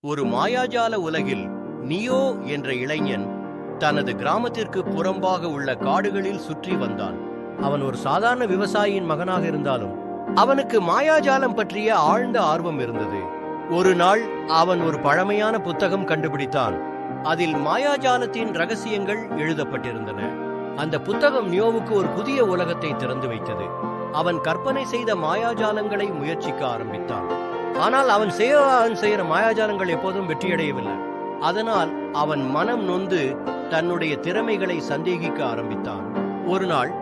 ஒரு மாயாஜால உலகில் நியோ என்ற இளைஞன் தனது கிராமத்திற்கு புறம்பாக உள்ள காடுகளில் சுற்றி வந்தான். அவன் ஒரு சாதாரண விவசாயியின் மகனாக இருந்தாலும் அவனுக்கு மாயாஜாலம் பற்றிய ஆழ்ந்த ஆர்வம் இருந்தது. ஒரு நாள் அவன் ஒரு பழமையான புத்தகம் கண்டுபிடித்தான். அதில் மாயாஜாலத்தின் ரகசியங்கள் எழுதப்பட்டிருந்தன. அந்த புத்தகம் நியோவுக்கு ஒரு புதிய உலகத்தை திறந்து வைத்தது. அவன் கற்பனை செய்த மாயாஜாலங்களை முயற்சிக்க ஆரம்பித்தான். ஆனால் அவன் செய்கிற மாயாஜாலங்கள் எப்போதும் வெற்றியடையவில்லை. அதனால் அவன் மனம் நொந்து தன்னுடைய திறமைகளை சந்தேகிக்க ஆரம்பித்தான். ஒரு நாள்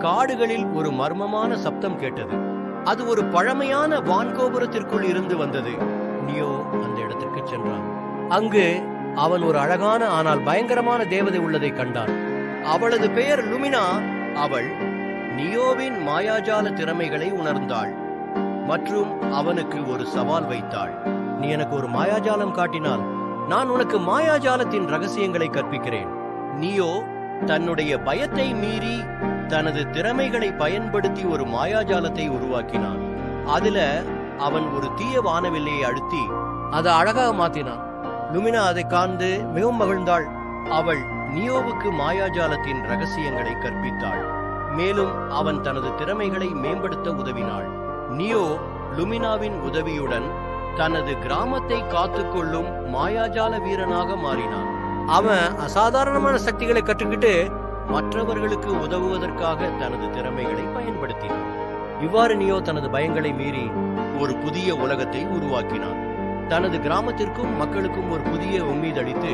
காடுகளில் ஒரு மர்மமான சப்தம் கேட்டது. அது ஒரு பழமையான வான்கோபுரத்திற்குள் இருந்து வந்தது. நியோ அந்த இடத்திற்கு சென்றான். அங்கு அவன் ஒரு அழகான ஆனால் பயங்கரமான தேவதை உள்ளதை கண்டான். அவளது பெயர் லுமினா. அவள் நியோவின் மாயாஜால திறமைகளை உணர்ந்தாள் மற்றும் அவனுக்கு ஒரு சவால் வைத்தாள். நீ எனக்கு ஒரு மாயாஜாலம் காட்டினால் நான் உனக்கு மாயாஜாலத்தின் ரகசியங்களை கற்பிக்கிறேன். நியோ தன்னுடைய பயத்தை மீறி தனது திறமைகளை பயன்படுத்தி ஒரு மாயாஜாலத்தை உருவாக்கினான். அதுல அவன் ஒரு தீய வானவில்லையை அழுத்தி அதை அழகாக மாத்தினான். லுமினா அதை காண்டு மிகவும் மகிழ்ந்தாள். அவள் நியோவுக்கு மாயாஜாலத்தின் ரகசியங்களை கற்பித்தாள். மேலும் அவன் தனது திறமைகளை மேம்படுத்த உதவினாள். நியோ லுமினாவின் உதவியுடன் தனது கிராமத்தை காத்துக்கொள்ளும் மாயாஜால வீரனாக மாறினான். அவன் அசாதாரணமான சக்திகளை கற்றுக்கிட்டு மற்றவர்களுக்கு உதவுவதற்காக தனது திறமைகளை பயன்படுத்தினான். இவ்வாறு நியோ தனது பயங்களை மீறி ஒரு புதிய உலகத்தை உருவாக்கினான். தனது கிராமத்திற்கும் மக்களுக்கும் ஒரு புதிய உம்மீதளித்து